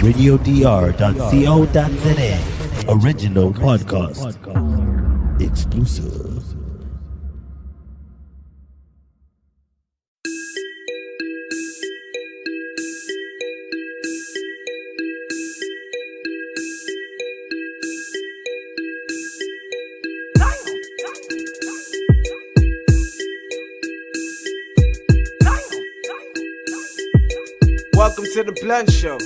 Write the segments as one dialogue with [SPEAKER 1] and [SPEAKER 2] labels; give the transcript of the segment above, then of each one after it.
[SPEAKER 1] radiodr.co.za. Original podcast. Exclusive.
[SPEAKER 2] Welcome to the Blunt Show.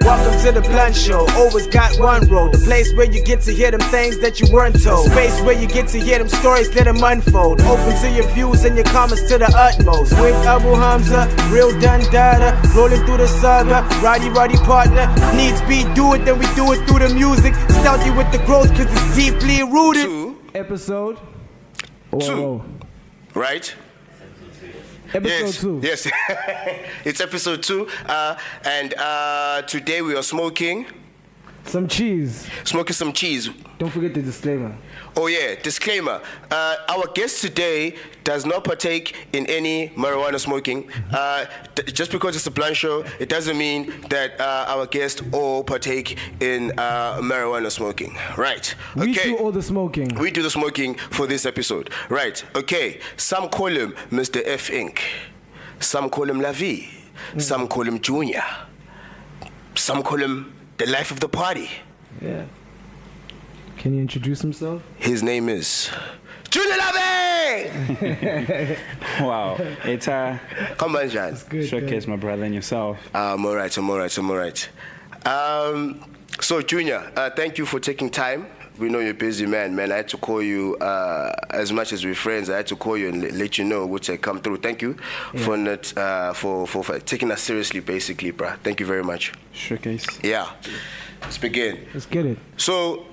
[SPEAKER 2] Welcome to the Blunt Show. Always got one road. The place where you get to hear them things that you weren't told. Space where you get to hear them stories, let them unfold. Open to your views and your comments to the utmost. With Abu Hamza, real done data. Rolling through the saga, Roddy partner. Needs be do it, then we do it through the music. Stealthy with the growth cause it's deeply rooted.
[SPEAKER 3] Episode
[SPEAKER 4] Two. Right?
[SPEAKER 3] Episode 2.
[SPEAKER 4] Yes. It's episode 2. And today we are smoking
[SPEAKER 3] some cheese.
[SPEAKER 4] some cheese.
[SPEAKER 3] Don't forget the disclaimer.
[SPEAKER 4] Oh yeah, disclaimer. Our guest today does not partake in any marijuana smoking. Just because it's a blunt show, it doesn't mean that our guests all partake in marijuana smoking. Right. Okay.
[SPEAKER 3] We do all the smoking.
[SPEAKER 4] We do the smoking for this episode. Right. Okay. Some call him Mr. F Inc. Some call him Lavie. Some call him Junior. Some call him the life of the party.
[SPEAKER 3] Yeah. Can you introduce himself?
[SPEAKER 4] His name is Junior Lavie.
[SPEAKER 5] Wow, it's
[SPEAKER 4] Come on, John.
[SPEAKER 5] showcase my brother and yourself.
[SPEAKER 4] I'm all right. So, Junior, thank you for taking time. We know you're busy, man. I had to call you, as much as we're friends, I had to call you and let you know which I come through. Thank you for not for taking us seriously, basically, bruh. Thank you very much.
[SPEAKER 5] Showcase.
[SPEAKER 4] Yeah. Let's begin.
[SPEAKER 3] Let's get it.
[SPEAKER 4] So,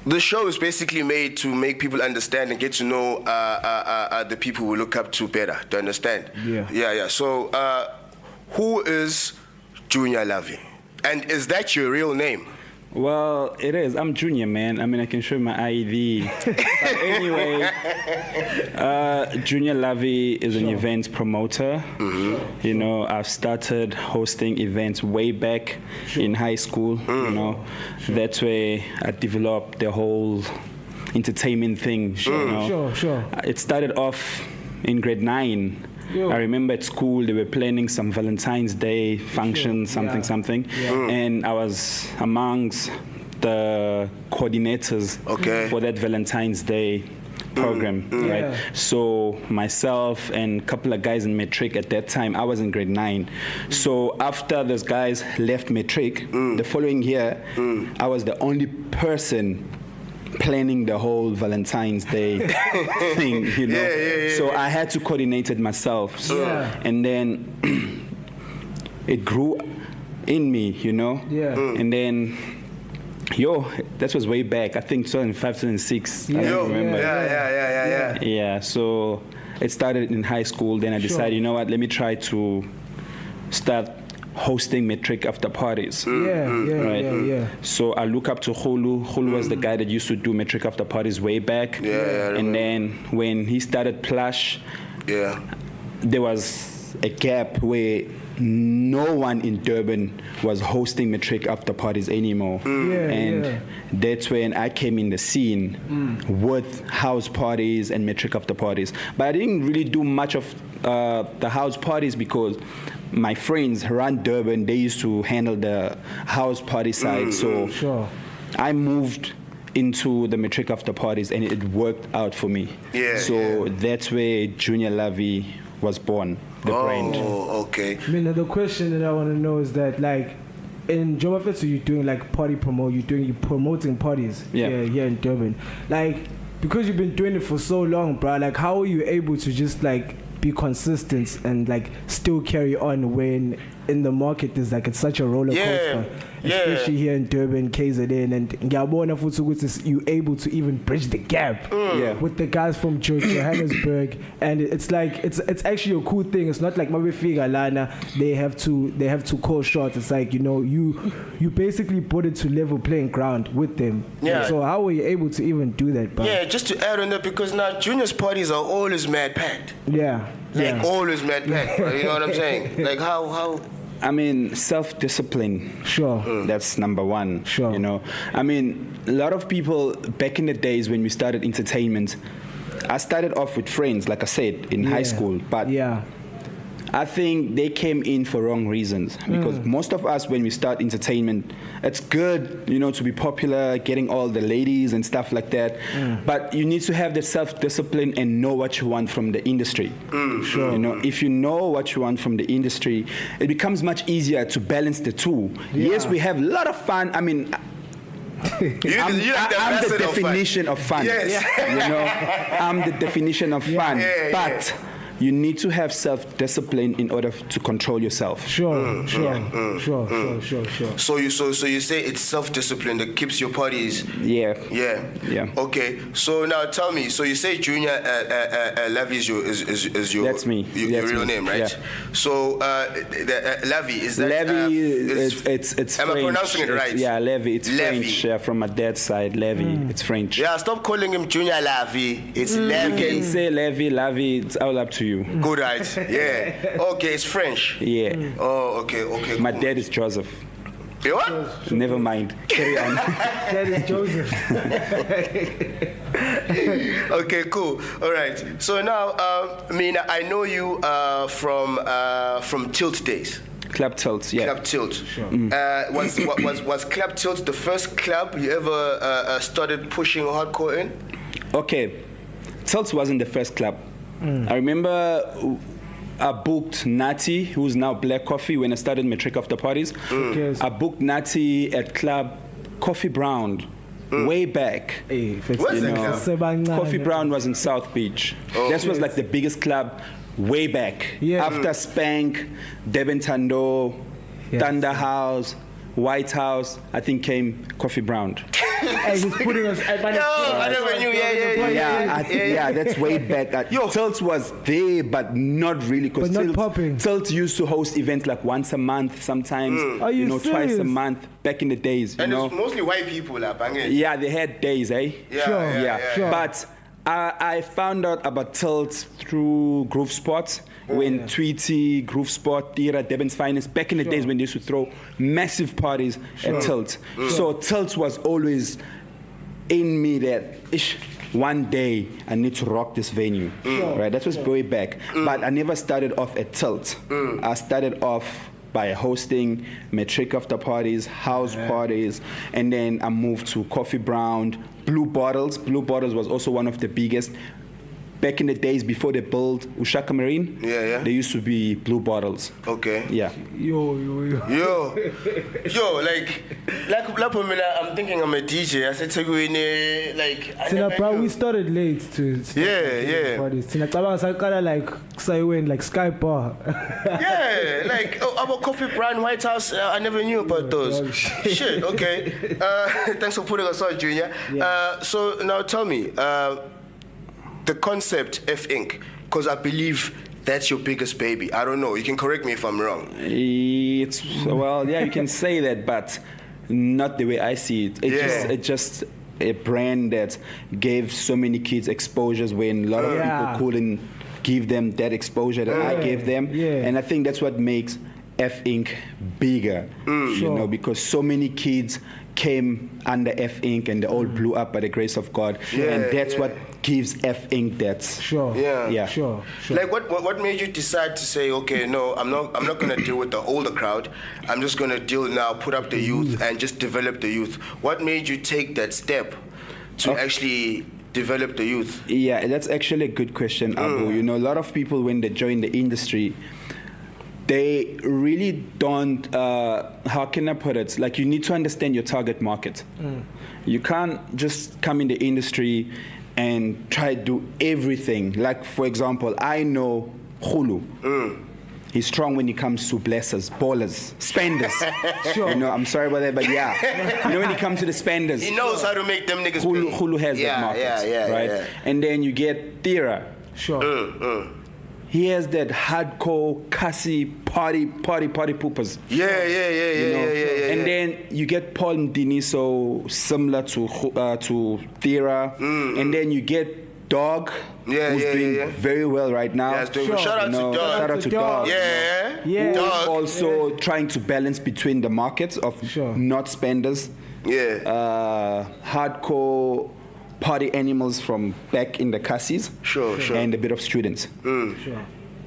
[SPEAKER 4] the show is basically made to make people understand and get to know the people we look up to better. Do you understand? Yeah. So, who is Junior Lavie? And is that your real name?
[SPEAKER 5] Well, it is. I'm Junior, man. I mean, I can show you my ID. But anyway, Junior Lavie is an events promoter.
[SPEAKER 4] Mm-hmm.
[SPEAKER 5] You know, I've started hosting events way back in high school. You know, that's where I developed the whole entertainment thing. You know?
[SPEAKER 3] Sure.
[SPEAKER 5] It started off in grade 9. I remember at school they were planning some Valentine's Day function, something, and I was amongst the coordinators for that Valentine's Day program, right? So myself and a couple of guys in Matric at that time, I was in grade 9. So after those guys left Matric, the following year, I was the only person planning the whole Valentine's Day thing, you know. So I had to coordinate it myself. And then it grew in me, you know. And then, that was way back. I think 2005, 2006. I don't remember. Yeah. So it started in high school. Then I decided, you know what? Let me try to start hosting Matric after parties. So I look up to Khulu. Khulu was the guy that used to do Matric after parties way back. And then when he started Plush, there was a gap where no one in Durban was hosting Matric after parties anymore. That's when I came in the scene with house parties and Matric after parties. But I didn't really do much of the house parties because my friends around Durban, they used to handle the house party side. So I moved into the Matric after parties and it worked out for me. That's where Junior Lavie was born, the brand.
[SPEAKER 4] Okay.
[SPEAKER 3] I mean, the question that I want to know is that, like, in Job Fest, you're doing like party promo, you're promoting parties here in Durban. Like, because you've been doing it for so long, bro, like, how are you able to just like be consistent and like still carry on when in the market is like it's such a roller coaster, especially here in Durban, KZN, and ngiyabona futhi ukuthi you able to even bridge the gap with the guys from Johannesburg, and it's like it's actually a cool thing. It's not like mabefika lana they have to call shots. It's like, you know, you basically put it to level playing ground with them. So how were you able to even do that, bro?
[SPEAKER 4] Just to add on that, because now Junior's parties are always mad packed. Like always mad pack. You know what I'm saying? Like how?
[SPEAKER 5] I mean, self-discipline.
[SPEAKER 3] Sure.
[SPEAKER 5] That's number one.
[SPEAKER 3] Sure.
[SPEAKER 5] You know, I mean, a lot of people back in the days when we started entertainment, I started off with friends, like I said, in high school. But I think they came in for wrong reasons, because most of us, when we start entertainment, it's good, you know, to be popular, getting all the ladies and stuff like that. But you need to have the self-discipline and know what you want from the industry.
[SPEAKER 3] Sure.
[SPEAKER 5] You know, if you know what you want from the industry, it becomes much easier to balance the two. Yes, we have a lot of fun. I mean, I'm the definition of fun.
[SPEAKER 4] Yes.
[SPEAKER 5] You know, I'm the definition of fun. But you need to have self-discipline in order to control yourself.
[SPEAKER 3] Sure.
[SPEAKER 4] So you say it's self-discipline that keeps your parties.
[SPEAKER 5] Yeah.
[SPEAKER 4] Okay. So now tell me. So you say Junior Lavie is your
[SPEAKER 5] That's me.
[SPEAKER 4] Your
[SPEAKER 5] That's
[SPEAKER 4] real
[SPEAKER 5] me.
[SPEAKER 4] name, right?
[SPEAKER 5] Yeah.
[SPEAKER 4] So Lavie, is that?
[SPEAKER 5] Lavie, it's
[SPEAKER 4] am
[SPEAKER 5] French.
[SPEAKER 4] I pronouncing it right?
[SPEAKER 5] Yeah, Lavie. It's
[SPEAKER 4] Lavie.
[SPEAKER 5] French. Yeah, from my dad's side, Lavie. It's French.
[SPEAKER 4] Yeah, stop calling him Junior Lavie. It's Lavie.
[SPEAKER 5] You can say Lavie. It's all up to you.
[SPEAKER 4] Good, right? Yeah. Okay, it's French.
[SPEAKER 5] Yeah.
[SPEAKER 4] Oh, okay.
[SPEAKER 5] My
[SPEAKER 4] Cool.
[SPEAKER 5] dad is Joseph.
[SPEAKER 4] You what?
[SPEAKER 5] Never mind. Carry on.
[SPEAKER 3] That is Joseph.
[SPEAKER 4] Okay, cool. All right. So now, I know you from Tilt days.
[SPEAKER 5] Club Tilt, yeah.
[SPEAKER 4] Club Tilt. Sure. Was Club Tilt the first club you ever started pushing hardcore in?
[SPEAKER 5] Okay. Tilt wasn't the first club. I remember I booked Natty, who's now Black Coffee, when I started my trick after parties. I booked Natty at Club Coffee Brown way back.
[SPEAKER 4] What's that club?
[SPEAKER 5] Coffee Brown was in South Beach. That was like the biggest club way back. After Spank, Durban Tando, Thunder House, White House, I think came Coffee Brown.
[SPEAKER 3] He's putting us.
[SPEAKER 4] I never knew.
[SPEAKER 5] Yeah, that's way back. Tilt was there, but not really.
[SPEAKER 3] But not popping.
[SPEAKER 5] Tilt used to host events like once a month, sometimes,
[SPEAKER 3] Are you
[SPEAKER 5] twice a
[SPEAKER 3] serious?
[SPEAKER 5] month. Back in the days,
[SPEAKER 4] And it's mostly white people,
[SPEAKER 5] Yeah, they had days, eh?
[SPEAKER 3] Sure.
[SPEAKER 5] But I found out about Tilt through Groove Sport. When Tweety, Groove Sport, Tira, Durban's Finest, back in the days when they used to throw massive parties at Tilt. So Tilt was always in me that one day I need to rock this venue. Right? That was way back. But I never started off at Tilt. I started off by hosting metric after parties, house parties, and then I moved to Coffee Brown, Blue Bottles. Blue Bottles was also one of the biggest. Back in the days before they built Ushaka Marine, there used to be Blue Bottles.
[SPEAKER 4] Okay.
[SPEAKER 5] Yeah.
[SPEAKER 3] Yo,
[SPEAKER 4] like I'm thinking I'm a DJ. I said to go like.
[SPEAKER 3] Bro, we started late to parties. Like Skype bar.
[SPEAKER 4] Yeah, like about Coffee Brown, White House. I never knew about those. Shit. Okay. Thanks for putting us on, Junior. So now tell me. The concept F Inc. Because I believe that's your biggest baby. I don't know. You can correct me if I'm wrong.
[SPEAKER 5] You can say that, but not the way I see it. It's just a brand that gave so many kids exposures when a lot of people couldn't give them that exposure that I gave them. And I think that's what makes F Inc. bigger. You know, because so many kids came under F Inc. and they all blew up by the grace of God. And that's what gives F Inc. that.
[SPEAKER 3] Sure.
[SPEAKER 4] Like what made you decide to say, okay, no, I'm not gonna deal with the older crowd. I'm just gonna put up the youth and just develop the youth. What made you take that step to actually develop the youth?
[SPEAKER 5] Yeah, that's actually a good question, Abbu. You know, a lot of people when they join the industry, they really don't, how can I put it? Like, you need to understand your target market. You can't just come in the industry and try to do everything. Like, for example, I know Hulu. He's strong when it comes to blessers, ballers, spenders. You know, I'm sorry about that, but you know, when it comes to the spenders.
[SPEAKER 4] He knows how to make them niggas
[SPEAKER 5] Hulu has that market, right? And then you get Tira. He has that hardcore, cussy, party poopers. And then you get Paul Mdiniso, similar to Thera. And then you get Dog, who's doing very well right now.
[SPEAKER 4] Yeah, shout out to Dog.
[SPEAKER 5] Shout out to Dog.
[SPEAKER 4] Yeah.
[SPEAKER 3] Yeah.
[SPEAKER 5] Who's also trying to balance between the markets of not spenders.
[SPEAKER 4] Yeah.
[SPEAKER 5] Hardcore party animals from back in the cassis.
[SPEAKER 4] Sure.
[SPEAKER 5] And a bit of students.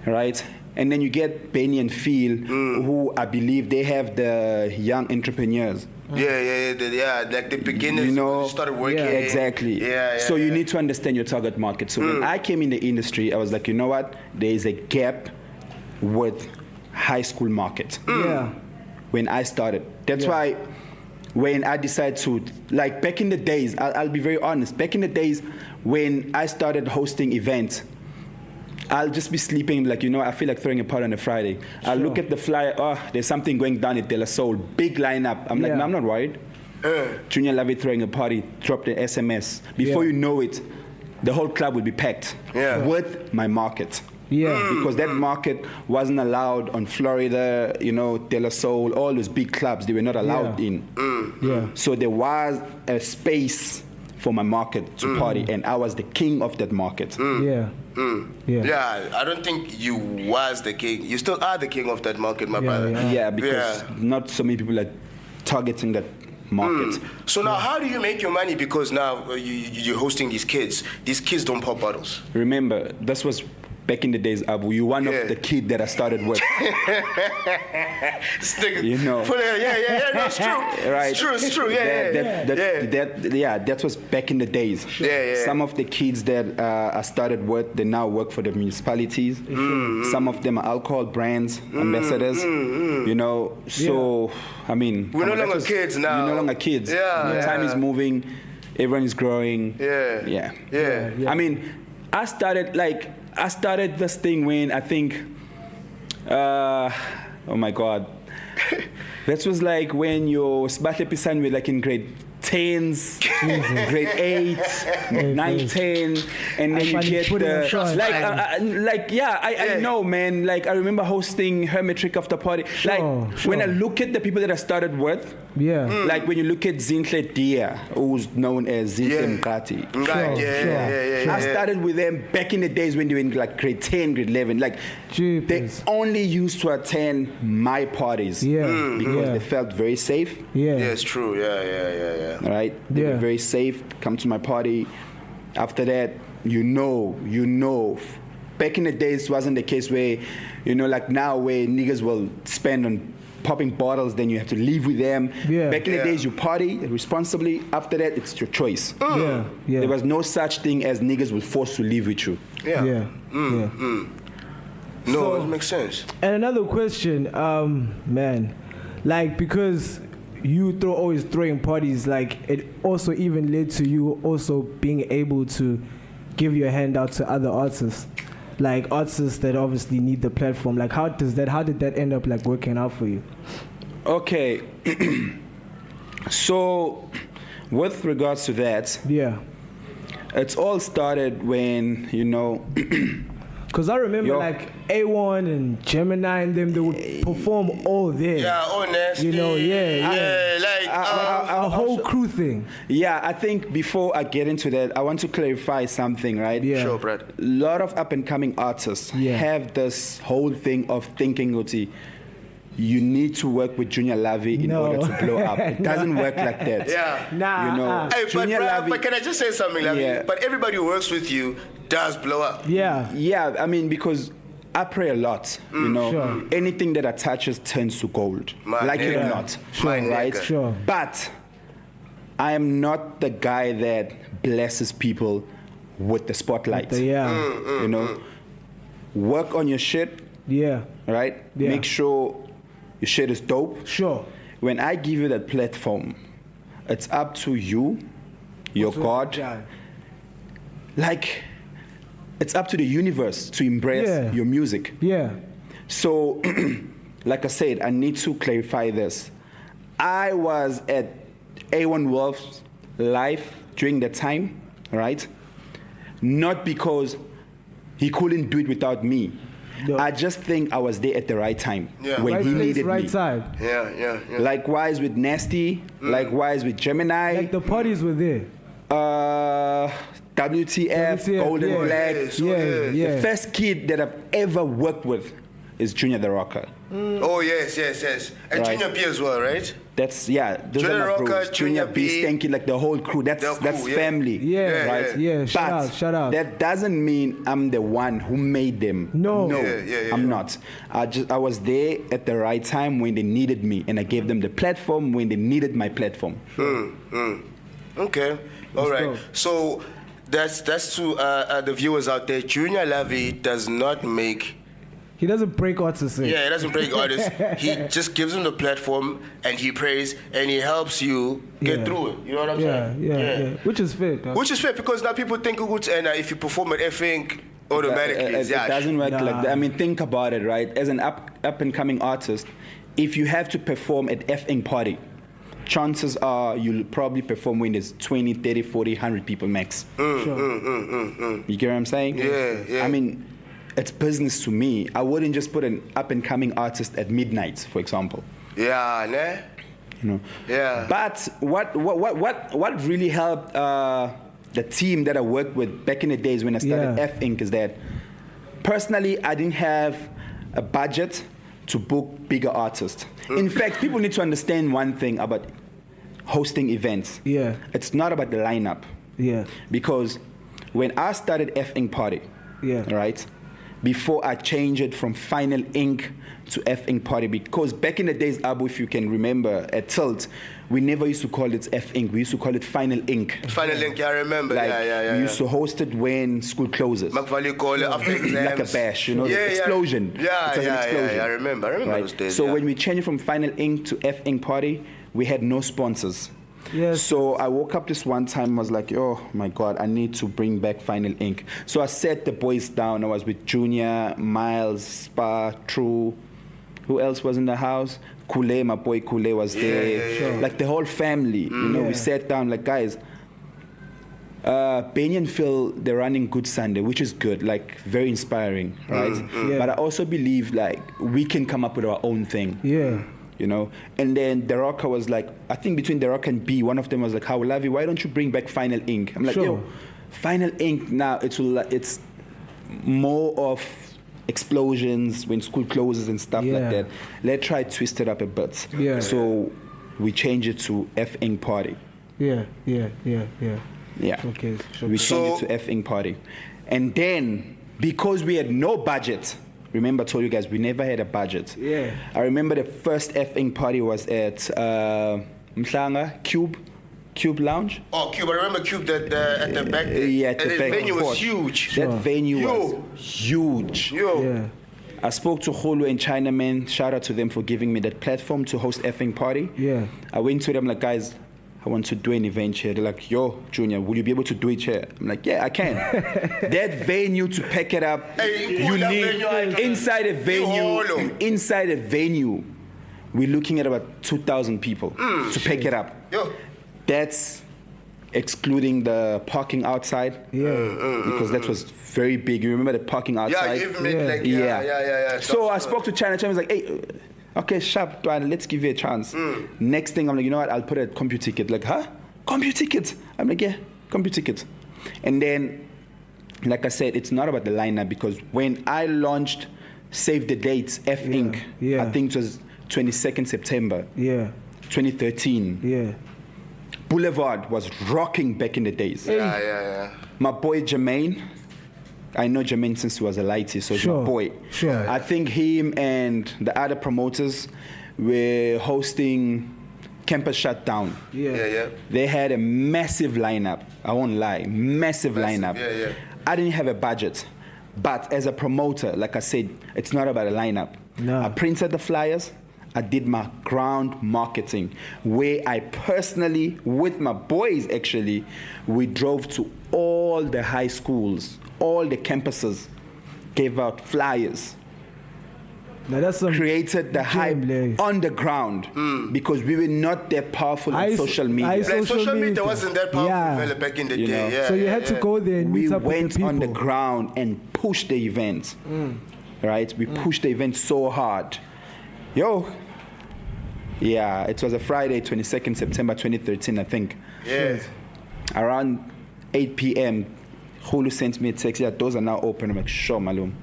[SPEAKER 5] Right? And then you get Benny and Phil, who I believe they have the young entrepreneurs.
[SPEAKER 4] Yeah, like the beginners who started working.
[SPEAKER 5] Yeah, exactly. So you need to understand your target market. So when I came in the industry, I was like, you know what? There is a gap with high school market.
[SPEAKER 3] Yeah.
[SPEAKER 5] When I started. That's why when I decided to, like back in the days, I'll be very honest, back in the days when I started hosting events, I'll just be sleeping, like, I feel like throwing a party on a Friday. I'll look at the flyer, there's something going down at De La Soul, big lineup. I'm like, no, I'm not worried. Junior Lavie throwing a party, dropped an SMS. Before you know it, the whole club will be packed with my market.
[SPEAKER 3] Yeah.
[SPEAKER 5] Because that market wasn't allowed on Florida, De La Soul, all those big clubs, they were not allowed in. So there was a space for my market to party, and I was the king of that market.
[SPEAKER 4] Yeah, I don't think you was the king. You still are the king of that market, my brother.
[SPEAKER 5] Yeah, because not so many people are targeting that market.
[SPEAKER 4] So now, how do you make your money? Because now you're hosting these kids. These kids don't pop bottles.
[SPEAKER 5] Remember, this was back in the days, Abbu. You're one of the kids that I started with.
[SPEAKER 4] No, it's true.
[SPEAKER 5] Right.
[SPEAKER 4] It's true.
[SPEAKER 5] That was back in the days. Some of the kids that I started with, they now work for the municipalities. Some of them are alcohol brands, ambassadors. So, I mean,
[SPEAKER 4] we're no longer kids now.
[SPEAKER 5] We're no longer kids. Time is moving. Everyone is growing. I mean, I started this thing when I think, oh my God, that was like when your Sbatle Pisan were like in grade 10s, grade 8, 9, 10, and then you get the, I know, man, like I remember hosting her matric after party. When I look at the people that I started with, like when you look at Zinhle Dia, who's known as Zinhle Mkati. I started with them back in the days when they were in like grade 10, grade 11. Like they only used to attend my parties because they felt very safe.
[SPEAKER 4] Yeah, it's true. Yeah.
[SPEAKER 5] Right? They were very safe. Come to my party. After that, back in the days, it wasn't the case where, like now where niggas will spend on popping bottles, then you have to leave with them. Back in the days, you party responsibly. After that, it's your choice. There was no such thing as niggas will force to live with you.
[SPEAKER 4] No, it makes sense.
[SPEAKER 3] And another question, man, like because you always throwing parties, like it also even led to you also being able to give your hand out to other artists, like artists that obviously need the platform. Like how did that end up like working out for you?
[SPEAKER 5] Okay. So with regards to that, it's all started when,
[SPEAKER 3] because I remember like A1 and Gemini and them, they would perform all there.
[SPEAKER 4] Yeah, all nasty.
[SPEAKER 3] A whole crew thing.
[SPEAKER 5] Yeah, I think before I get into that, I want to clarify something, right?
[SPEAKER 4] Sure, Brad.
[SPEAKER 5] A lot of up-and-coming artists have this whole thing of thinking, you need to work with Junior Lavie in order to blow up. It doesn't work like that.
[SPEAKER 4] Hey,
[SPEAKER 5] Junior Lavie,
[SPEAKER 4] but can I just say something, Lavie? But everybody who works with you does blow up.
[SPEAKER 5] Yeah, I mean, because I pray a lot, Anything that I touches turns to gold. Like it or not. Right? But I am not the guy that blesses people with the spotlight. Work on your shit. Right? Make sure your shit is dope. When I give you that platform, it's up to you, your God. Like, it's up to the universe to embrace your music. So, like I said, I need to clarify this. I was at A1 Wolf's live during that time, right? Not because he couldn't do it without me. I just think I was there at the right time when he needed me.
[SPEAKER 3] Time.
[SPEAKER 4] Yeah.
[SPEAKER 5] Likewise with Nasty, likewise with Gemini.
[SPEAKER 3] Like the parties were there.
[SPEAKER 5] WTF, Golden
[SPEAKER 3] yeah.
[SPEAKER 5] Flag.
[SPEAKER 3] Yeah.
[SPEAKER 5] The first kid that I've ever worked with is Junior the Rocker.
[SPEAKER 4] Oh, yes. And
[SPEAKER 5] Right.
[SPEAKER 4] Junior B as well, right?
[SPEAKER 5] Those
[SPEAKER 4] Junior
[SPEAKER 5] are my
[SPEAKER 4] Rocker,
[SPEAKER 5] bros.
[SPEAKER 4] Junior B,
[SPEAKER 5] Stanky, like the whole crew. That's
[SPEAKER 4] yeah.
[SPEAKER 5] family.
[SPEAKER 3] Yeah,
[SPEAKER 5] right.
[SPEAKER 3] Yeah.
[SPEAKER 5] But
[SPEAKER 3] Shout out.
[SPEAKER 5] that doesn't mean I'm the one who made them.
[SPEAKER 3] No.
[SPEAKER 4] Yeah.
[SPEAKER 5] I'm not. I was there at the right time when they needed me, and I gave them the platform when they needed my platform.
[SPEAKER 4] Okay. All right.
[SPEAKER 3] go.
[SPEAKER 4] So that's to the viewers out there. Junior Lavie does not make.
[SPEAKER 3] He doesn't break artists.
[SPEAKER 4] Yeah, he doesn't break artists. He just gives them the platform and he prays and he helps you get through it. You know what I'm saying?
[SPEAKER 3] Yeah. Which is fair. Dog.
[SPEAKER 4] Which is fair because now people think and if you perform at F-Inc, automatically
[SPEAKER 5] It
[SPEAKER 4] it's Yash.
[SPEAKER 5] doesn't work like that. I mean, think about it, right? As an up and coming artist, if you have to perform at F-Inc party, chances are you'll probably perform when there's 20, 30, 40, 100 people max. You get what I'm saying?
[SPEAKER 4] Yeah.
[SPEAKER 5] I mean, it's business to me. I wouldn't just put an up and coming artist at midnight, for example.
[SPEAKER 4] Yeah, ne?
[SPEAKER 5] You know.
[SPEAKER 4] Yeah.
[SPEAKER 5] But what really helped the team that I worked with back in the days when I started F-Inc. is that personally I didn't have a budget to book bigger artists. In fact, people need to understand one thing about hosting events.
[SPEAKER 3] Yeah.
[SPEAKER 5] It's not about the lineup.
[SPEAKER 3] Yeah.
[SPEAKER 5] Because when I started F-Inc. Party, right, before I changed it from Final Inc. to F-Inc. Party, because back in the days, Abbu, if you can remember, at Tilt, we never used to call it F-Inc. We used to call it Final Inc.
[SPEAKER 4] Final Inc. I remember.
[SPEAKER 5] Like,
[SPEAKER 4] Yeah.
[SPEAKER 5] we used to host it when school closes.
[SPEAKER 4] McValley call it after exams.
[SPEAKER 5] Like a bash, you know, the explosion.
[SPEAKER 4] Yeah,
[SPEAKER 5] It was an explosion.
[SPEAKER 4] I remember
[SPEAKER 5] Right?
[SPEAKER 4] those days.
[SPEAKER 5] So when we changed from Final Inc. to F-Inc. Party, we had no sponsors.
[SPEAKER 3] Yes.
[SPEAKER 5] So I woke up this one time, I was like, oh my God, I need to bring back Final Inc. So I sat the boys down. I was with Junior, Miles, Spa, True. Who else was in the house? Kule, my boy Kule was there.
[SPEAKER 3] Sure.
[SPEAKER 5] Like the whole family. You know, we sat down like, guys, Benny and Phil, they're running Good Sunday, which is good, like very inspiring, right?
[SPEAKER 3] Yeah.
[SPEAKER 5] But I also believe like we can come up with our own thing.
[SPEAKER 3] Yeah.
[SPEAKER 5] You know, and then The Rocker was like, I think between The Rocker and B, one of them was like, how Lavie, why don't you bring back Final Inc? I'm like, yo, Final Inc. now it's more of explosions when school closes and stuff like that. Let's try to twist it up a bit.
[SPEAKER 3] Yeah.
[SPEAKER 5] So we change it to F-Inc. Party.
[SPEAKER 3] Yeah.
[SPEAKER 5] Okay.
[SPEAKER 3] Sure.
[SPEAKER 5] We changed it to F-Inc. Party. And then, because we had no budget, remember I told you guys, we never had a budget.
[SPEAKER 3] Yeah.
[SPEAKER 5] I remember the first F-Inc. Party was at Mhlanga, Cube Lounge.
[SPEAKER 4] Oh, Cube. I remember Cube at the back there.
[SPEAKER 5] Yeah, at the
[SPEAKER 4] and
[SPEAKER 5] back.
[SPEAKER 4] the venue
[SPEAKER 5] Of
[SPEAKER 4] was
[SPEAKER 5] course.
[SPEAKER 4] huge.
[SPEAKER 5] That venue was huge.
[SPEAKER 3] Yeah.
[SPEAKER 5] I spoke to Khulu and Chinaman. Shout out to them for giving me that platform to host F-Inc. Party.
[SPEAKER 3] Yeah.
[SPEAKER 5] I went to them like, guys, I want to do an event here. They're like, yo, Junior, will you be able to do it here? I'm like, yeah, I can. That venue to pack it up, you need inside a venue, we're looking at about 2,000 people to pack it up.
[SPEAKER 4] Yo.
[SPEAKER 5] That's excluding the parking outside. Because that was very big. You remember the parking outside?
[SPEAKER 4] Yeah, you even like, yeah.
[SPEAKER 5] So I spoke to China. China was like, hey, okay, sharp, Dwan, let's give you a chance. Next thing, I'm like, you know what? I'll put a compu ticket. Like, huh? Compu ticket? I'm like, yeah, compu ticket. And then, like I said, it's not about the lineup because when I launched Save the Dates, F-Inc., I think it was 22nd September 2013. Boulevard was rocking back in the days.
[SPEAKER 4] Yeah.
[SPEAKER 5] My boy Jermaine, I know Jermaine since he was a lighty, so he's my boy. I think him and the other promoters were hosting Campus Shutdown. They had a massive lineup. I won't lie, massive lineup. I didn't have a budget, but as a promoter, like I said, it's not about a lineup. I printed the flyers. I did my ground marketing where I personally, with my boys actually, we drove to all the high schools, all the campuses, gave out flyers,
[SPEAKER 3] now that's some
[SPEAKER 5] created the hype on the ground because we were not that powerful on social media.
[SPEAKER 4] Social media wasn't that powerful back in the day.
[SPEAKER 3] So you had to go there and meet up with the people.
[SPEAKER 5] We went on the ground and pushed the event, right? We pushed the event so hard. It was a Friday, 22nd September 2013, I think.
[SPEAKER 4] Yeah.
[SPEAKER 5] Around 8 p.m., Hulu sent me a text. Yeah, doors are now open. I'm like, sure, Malum.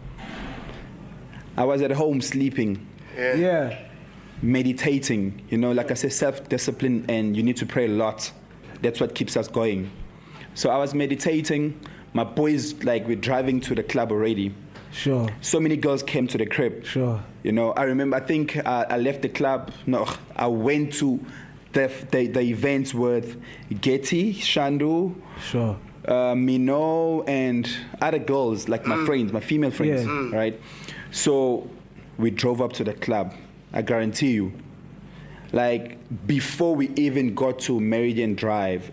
[SPEAKER 5] I was at home sleeping.
[SPEAKER 3] Yeah.
[SPEAKER 5] Meditating, like I said, self-discipline, and you need to pray a lot. That's what keeps us going. So I was meditating. My boys, we're driving to the club already.
[SPEAKER 3] Sure.
[SPEAKER 5] So many girls came to the crib.
[SPEAKER 3] Sure.
[SPEAKER 5] I remember, I think I left the club. No, I went to the events with Getty, Shandu,
[SPEAKER 3] sure,
[SPEAKER 5] Mino, and other girls, like my friends, my female friends, right? So we drove up to the club. I guarantee you, before we even got to Meridian Drive,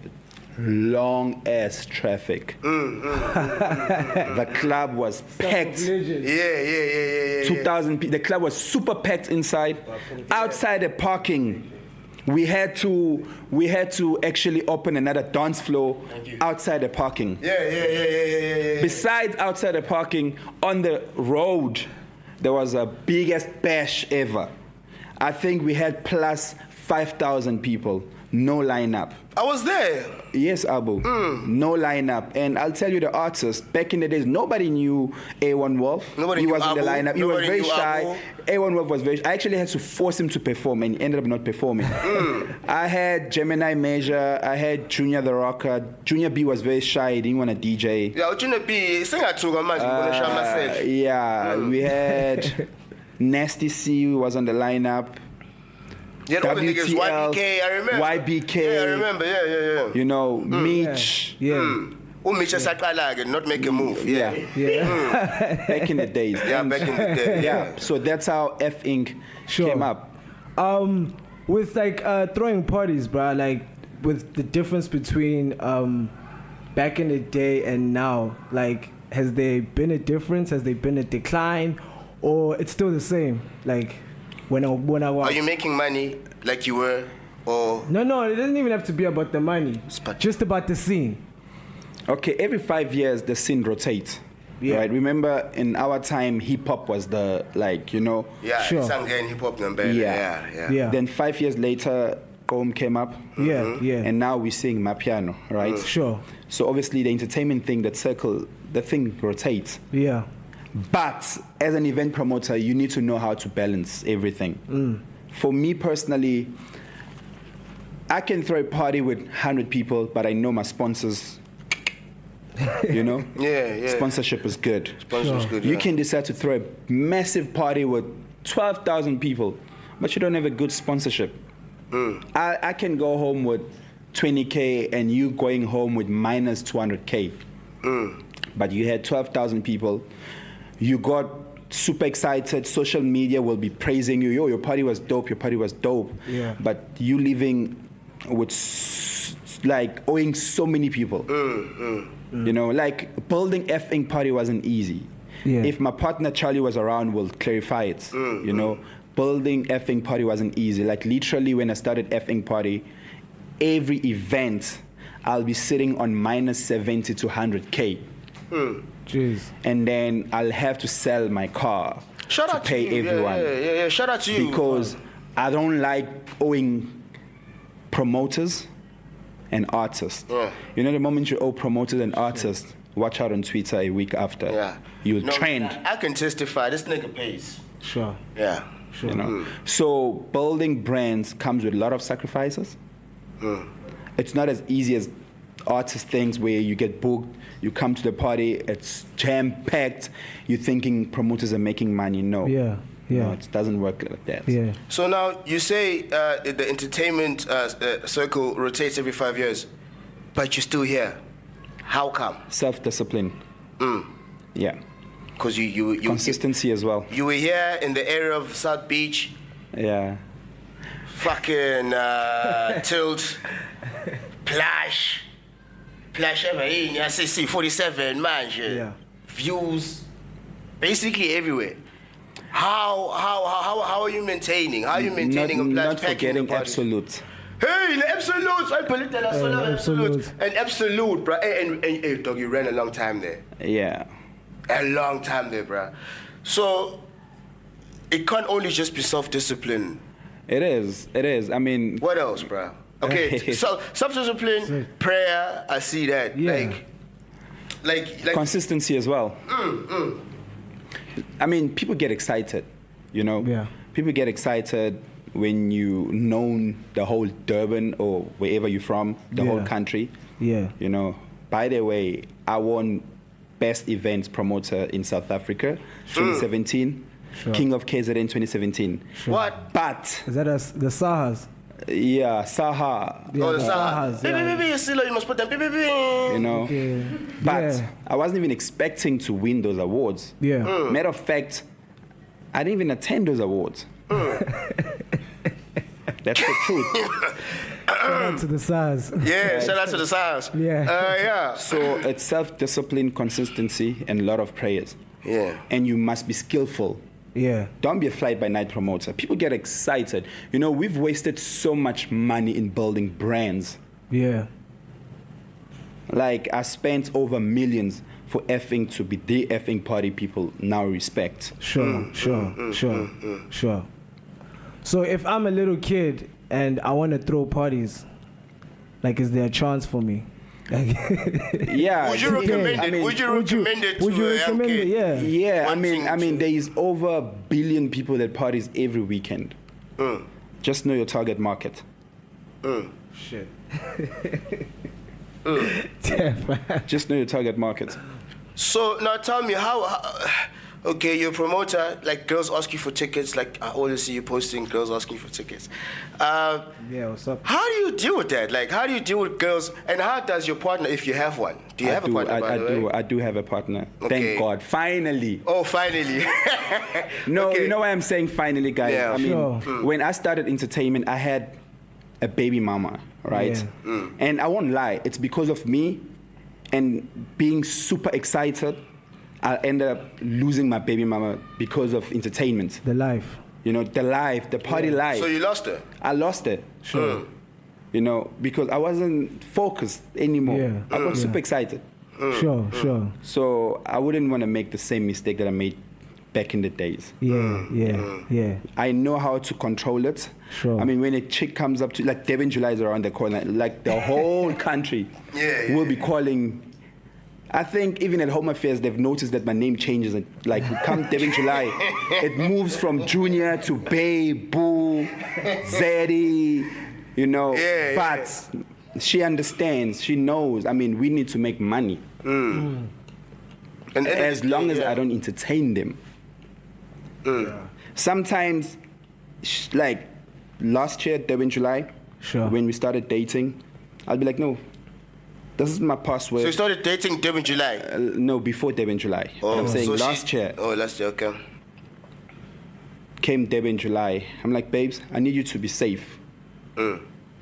[SPEAKER 5] long ass traffic. The club was packed.
[SPEAKER 4] Yeah.
[SPEAKER 5] 2,000 people. The club was super packed inside. Outside the parking, we had to actually open another dance floor outside the parking.
[SPEAKER 4] Yeah.
[SPEAKER 5] Besides outside the parking, on the road, there was a biggest bash ever. I think we had plus 5,000 people. No lineup.
[SPEAKER 4] I was there.
[SPEAKER 5] Yes, Abu. No lineup. And I'll tell you, the artist, back in the days, nobody knew A1 Wolf.
[SPEAKER 4] Nobody
[SPEAKER 5] he was in the lineup. He was very shy.
[SPEAKER 4] Abbu.
[SPEAKER 5] A1 Wolf was very shy. I actually had to force him to perform, and he ended up not performing. I had Gemini Major. I had Junior the Rocker. Junior B was very shy. He didn't want to DJ.
[SPEAKER 4] Yeah, Junior B, sing at myself.
[SPEAKER 5] Yeah, we had Nasty C was on the lineup.
[SPEAKER 4] Yeah, all the niggas, YBK, I remember.
[SPEAKER 5] YBK.
[SPEAKER 4] Yeah, I remember, yeah.
[SPEAKER 5] Meech.
[SPEAKER 4] Meech is not make a move.
[SPEAKER 5] Yeah. Back in the days.
[SPEAKER 4] Yeah, back in the day.
[SPEAKER 5] Yeah, so that's how F Inc. came up.
[SPEAKER 3] With throwing parties, bro, with the difference between back in the day and now, has there been a difference? Has there been a decline? Or it's still the same? When I was...
[SPEAKER 4] Are you making money like you were, or...
[SPEAKER 3] No, it doesn't even have to be about the money. Just about the scene.
[SPEAKER 5] Okay, every 5 years, the scene rotates. Yeah. Right? Remember, in our time, hip-hop was the,
[SPEAKER 4] Yeah,
[SPEAKER 3] sure.
[SPEAKER 4] Sangen hip-hop number. Yeah.
[SPEAKER 5] Then 5 years later, Kom came up.
[SPEAKER 3] Yeah.
[SPEAKER 5] And now we're seeing Mapiano, right?
[SPEAKER 3] Sure.
[SPEAKER 5] So obviously, the entertainment thing, that circle, the thing rotates.
[SPEAKER 3] Yeah.
[SPEAKER 5] But as an event promoter, you need to know how to balance everything. For me personally, I can throw a party with 100 people, but I know my sponsors,
[SPEAKER 4] Yeah.
[SPEAKER 5] Sponsorship is good.
[SPEAKER 4] Sponsorship is good,
[SPEAKER 5] You can decide to throw a massive party with 12,000 people, but you don't have a good sponsorship. I can go home with 20K and you going home with minus 200K. But you had 12,000 people. You got super excited. Social media will be praising you. Yo, your party was dope.
[SPEAKER 3] Yeah.
[SPEAKER 5] But you living with owing so many people. Building effing party wasn't easy.
[SPEAKER 3] Yeah.
[SPEAKER 5] If my partner Charlie was around, we'll clarify it. Building effing party wasn't easy. Literally, when I started effing party, every event I'll be sitting on minus 70 to 100K.
[SPEAKER 3] Jeez.
[SPEAKER 5] And then I'll have to sell my car to pay everyone.
[SPEAKER 4] Yeah. Shout out to you.
[SPEAKER 5] Because I don't like owing promoters and artists.
[SPEAKER 4] Yeah.
[SPEAKER 5] The moment you owe promoters and artists, watch out on Twitter a week after.
[SPEAKER 4] Yeah.
[SPEAKER 5] You'll trend.
[SPEAKER 4] I can testify. This nigga pays.
[SPEAKER 3] Sure.
[SPEAKER 4] Yeah.
[SPEAKER 3] Sure.
[SPEAKER 5] So building brands comes with a lot of sacrifices. It's not as easy as artist things where you get booked, you come to the party, it's jam-packed, you're thinking promoters are making money. No.
[SPEAKER 3] Yeah.
[SPEAKER 5] No, it doesn't work like that.
[SPEAKER 3] Yeah.
[SPEAKER 4] So now you say the entertainment circle rotates every 5 years, but you're still here. How come?
[SPEAKER 5] Self-discipline. Yeah.
[SPEAKER 4] Because you
[SPEAKER 5] consistency as well.
[SPEAKER 4] You were here in the area of South Beach.
[SPEAKER 5] Yeah.
[SPEAKER 4] Fucking Tilt, Plash, SCC 47, man.
[SPEAKER 3] Yeah.
[SPEAKER 4] Views, basically everywhere. How are you maintaining? How are you maintaining a
[SPEAKER 5] not forgetting Absolute.
[SPEAKER 4] Hey, Absolute!
[SPEAKER 3] Absolute.
[SPEAKER 4] And Absolute, bro. And dog, you ran a long time there.
[SPEAKER 5] Yeah.
[SPEAKER 4] A long time there, bro. So it can't only just be self-discipline.
[SPEAKER 5] It is. I mean,
[SPEAKER 4] what else, bro? Okay, so self-discipline, prayer. I see that.
[SPEAKER 3] Yeah.
[SPEAKER 4] Like
[SPEAKER 5] consistency as well. I mean, people get excited, you know.
[SPEAKER 3] Yeah.
[SPEAKER 5] People get excited when you know the whole Durban or wherever you're from, the whole country.
[SPEAKER 3] Yeah.
[SPEAKER 5] You know. By the way, I won Best Events Promoter in South Africa, 2017.
[SPEAKER 3] Sure.
[SPEAKER 5] King of KZN 2017.
[SPEAKER 3] Sure.
[SPEAKER 4] what?
[SPEAKER 5] But
[SPEAKER 3] Is that the Sahas?
[SPEAKER 5] yeah, Saha.
[SPEAKER 3] Yeah,
[SPEAKER 4] Oh, the
[SPEAKER 3] the
[SPEAKER 4] Sahas.
[SPEAKER 3] Sahas, yeah.
[SPEAKER 4] Baby, you must put them.
[SPEAKER 5] You know.
[SPEAKER 3] Yeah.
[SPEAKER 5] But
[SPEAKER 3] Yeah.
[SPEAKER 5] I wasn't even expecting to win those awards.
[SPEAKER 3] Yeah.
[SPEAKER 5] Matter of fact, I didn't even attend those awards. That's the truth.
[SPEAKER 3] Shout out to the Sahas.
[SPEAKER 4] Yeah, shout out to the Sahas.
[SPEAKER 3] Yeah.
[SPEAKER 4] Yeah.
[SPEAKER 5] So it's self-discipline, consistency, and a lot of prayers.
[SPEAKER 4] Yeah.
[SPEAKER 5] And you must be skillful.
[SPEAKER 3] Yeah.
[SPEAKER 5] Don't be a fly-by-night promoter. People get excited. You know, we've wasted so much money in building brands.
[SPEAKER 3] Yeah.
[SPEAKER 5] Like, I spent over millions for effing to be the effing party people now respect.
[SPEAKER 3] Sure. So if I'm a little kid and I want to throw parties, like, is there a chance for me?
[SPEAKER 5] Yeah.
[SPEAKER 4] Would you recommend it? Would you recommend it to
[SPEAKER 3] Would you
[SPEAKER 4] a young
[SPEAKER 3] recommend
[SPEAKER 4] kid?
[SPEAKER 3] it? Yeah.
[SPEAKER 5] Yeah,
[SPEAKER 4] Wanting
[SPEAKER 5] I mean,
[SPEAKER 4] to-
[SPEAKER 5] there is over 1 billion people that parties every weekend. Just know your target market.
[SPEAKER 3] Shit.
[SPEAKER 5] Just know your target market.
[SPEAKER 4] So now tell me how okay, you're a promoter, like girls ask you for tickets, like I always see you posting girls asking for tickets.
[SPEAKER 3] Yeah, what's up?
[SPEAKER 4] How do you deal with that? Like, how do you deal with girls, and how does your partner, if you have one? Do you have a partner, by the way?
[SPEAKER 5] I do have a partner.
[SPEAKER 4] Okay.
[SPEAKER 5] Thank God. Finally.
[SPEAKER 4] Oh, finally.
[SPEAKER 5] No,
[SPEAKER 4] Okay.
[SPEAKER 5] you know why I'm saying finally, guys?
[SPEAKER 4] Yeah.
[SPEAKER 5] I mean,
[SPEAKER 3] Sure.
[SPEAKER 5] when I started entertainment, I had a baby mama, right?
[SPEAKER 3] Yeah.
[SPEAKER 5] And I won't lie, it's because of me and being super excited, I ended up losing my baby mama because of entertainment.
[SPEAKER 3] The life.
[SPEAKER 5] You know, the life, the party life.
[SPEAKER 4] So you lost her?
[SPEAKER 5] I lost it.
[SPEAKER 3] Sure.
[SPEAKER 5] You know, because I wasn't focused anymore.
[SPEAKER 3] Yeah.
[SPEAKER 5] I was
[SPEAKER 3] Yeah.
[SPEAKER 5] super excited.
[SPEAKER 3] Sure.
[SPEAKER 5] So I wouldn't want to make the same mistake that I made back in the days.
[SPEAKER 3] Yeah.
[SPEAKER 5] I know how to control it.
[SPEAKER 3] Sure.
[SPEAKER 5] I mean, when a chick comes up to, like, Devin July is around the corner, like the whole country will be calling. I think even at Home Affairs, they've noticed that my name changes. And, like, come Devin July, it moves from Junior to Bay, Boo, Zeddy, you know. But she understands, she knows. I mean, we need to make money.
[SPEAKER 4] And
[SPEAKER 5] As long as I don't entertain them. Sometimes, like last year, Devin July,
[SPEAKER 3] Sure.
[SPEAKER 5] when we started dating, I'll be like, no, this is my password.
[SPEAKER 4] So you started dating Devin July?
[SPEAKER 5] No, before Devin July. I'm saying
[SPEAKER 4] so
[SPEAKER 5] last year
[SPEAKER 4] Oh, last year, okay.
[SPEAKER 5] came Devin July. I'm like, babes, I need you to be safe.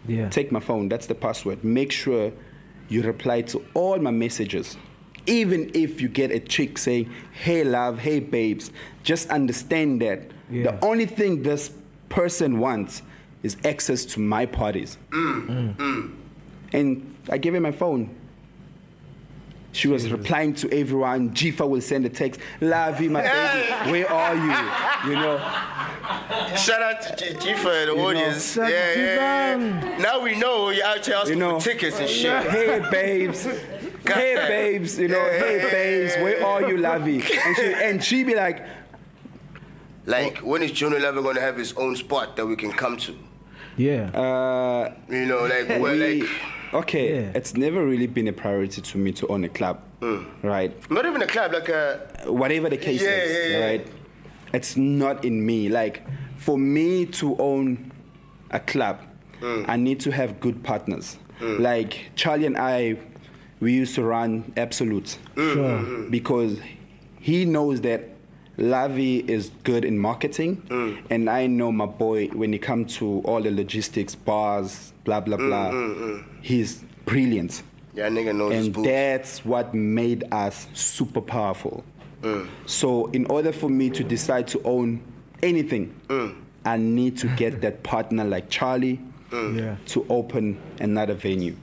[SPEAKER 3] Yeah.
[SPEAKER 5] Take my phone, that's the password. Make sure you reply to all my messages. Even if you get a chick saying, hey love, hey babes, just understand that the only thing this person wants is access to my parties. And I gave her my phone. She was replying to everyone. Jifa will send a text, Lavie, my baby, where are you? You know.
[SPEAKER 4] Shout out to Jifa and the audience.
[SPEAKER 3] Shout out to Jifa.
[SPEAKER 4] Now we know you're out here asking
[SPEAKER 5] You know.
[SPEAKER 4] for tickets and shit.
[SPEAKER 5] Hey babes, hey babes, you know, hey babes, where are you, Lavie? And she be like,
[SPEAKER 4] Like, when is Junior Lavie going to have his own spot that we can come to?
[SPEAKER 3] Yeah.
[SPEAKER 4] You know, like, well, like,
[SPEAKER 5] okay,
[SPEAKER 3] Yeah.
[SPEAKER 5] it's never really been a priority to me to own a club, right?
[SPEAKER 4] not even a club, like a.
[SPEAKER 5] Whatever the case is, right? It's not in me. Like, for me to own a club, I need to have good partners. Like, Charlie and I, we used to run Absolute
[SPEAKER 3] Sure.
[SPEAKER 5] because he knows that Lavie is good in marketing, and I know my boy when it comes to all the logistics, bars, blah, blah, blah. He's brilliant.
[SPEAKER 4] Yeah, nigga knows his
[SPEAKER 5] And
[SPEAKER 4] boots.
[SPEAKER 5] that's what made us super powerful. So in order for me to decide to own anything, I need to get that partner like Charlie
[SPEAKER 3] Yeah.
[SPEAKER 5] to open another venue.